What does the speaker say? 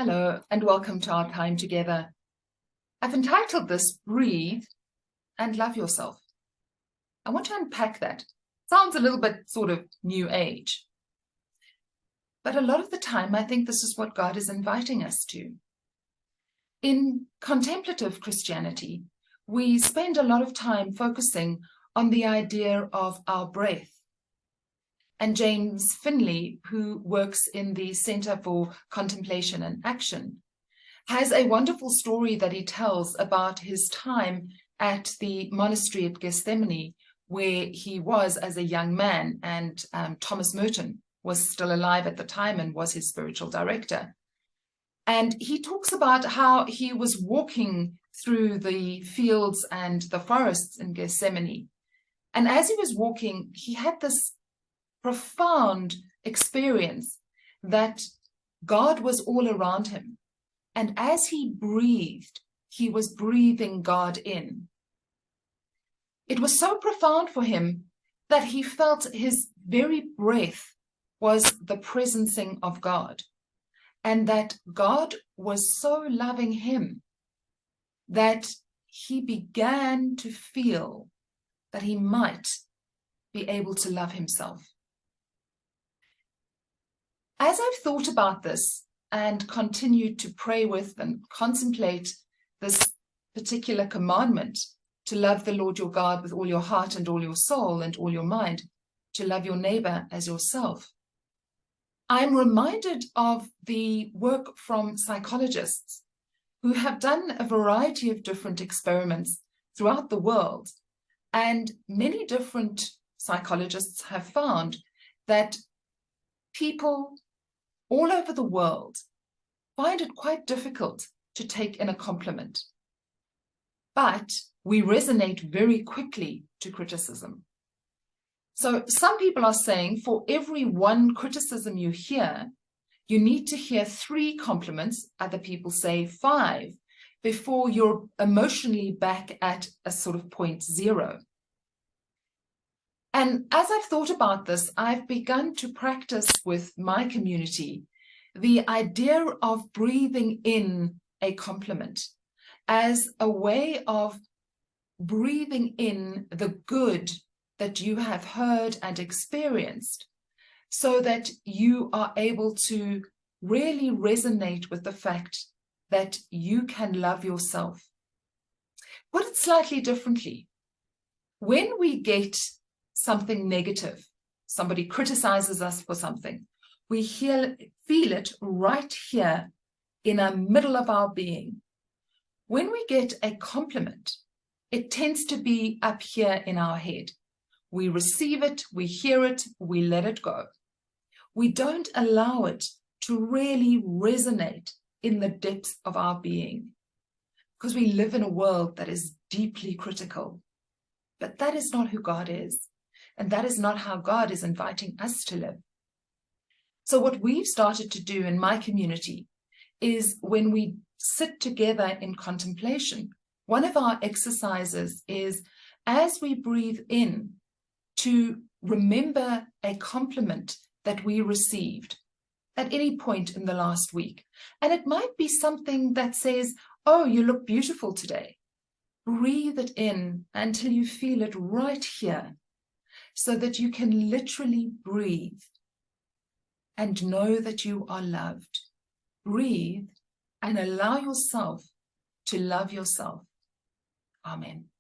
Hello, and welcome to our time together. I've entitled this Breathe and Love Yourself. I want to unpack that. Sounds a little bit sort of new age. But a lot of the time, I think this is what God is inviting us to. In contemplative Christianity, we spend a lot of time focusing on the idea of our breath. And James Finley, who works in the Center for Contemplation and Action, has a wonderful story that he tells about his time at the monastery at Gethsemane, where he was as a young man, and Thomas Merton was still alive at the time and was his spiritual director. And he talks about how he was walking through the fields and the forests in Gethsemane. And as he was walking, he had this profound experience that God was all around him. And as he breathed, he was breathing God in. It was so profound for him that he felt his very breath was the presencing of God, and that God was so loving him that he began to feel that he might be able to love himself. As I've thought about this and continued to pray with and contemplate this particular commandment, to love the Lord your God with all your heart and all your soul and all your mind, to love your neighbor as yourself, I'm reminded of the work from psychologists who have done a variety of different experiments throughout the world. And many different psychologists have found that people all over the world find it quite difficult to take in a compliment. But we resonate very quickly to criticism. So some people are saying for every one criticism you hear, you need to hear 3 compliments, other people say 5, before you're emotionally back at a sort of point 0. And as I've thought about this, I've begun to practice with my community the idea of breathing in a compliment as a way of breathing in the good that you have heard and experienced, so that you are able to really resonate with the fact that you can love yourself. Put it slightly differently. When we get something negative, somebody criticizes us for something, we feel it right here in the middle of our being. When we get a compliment, it tends to be up here in our head. We receive it, we hear it, we let it go. We don't allow it to really resonate in the depths of our being, because we live in a world that is deeply critical. But that is not who God is. And that is not how God is inviting us to live. So what we've started to do in my community is, when we sit together in contemplation, one of our exercises is, as we breathe in, to remember a compliment that we received at any point in the last week. And it might be something that says, "Oh, you look beautiful today." Breathe it in until you feel it right here, so that you can literally breathe and know that you are loved. Breathe and allow yourself to love yourself. Amen.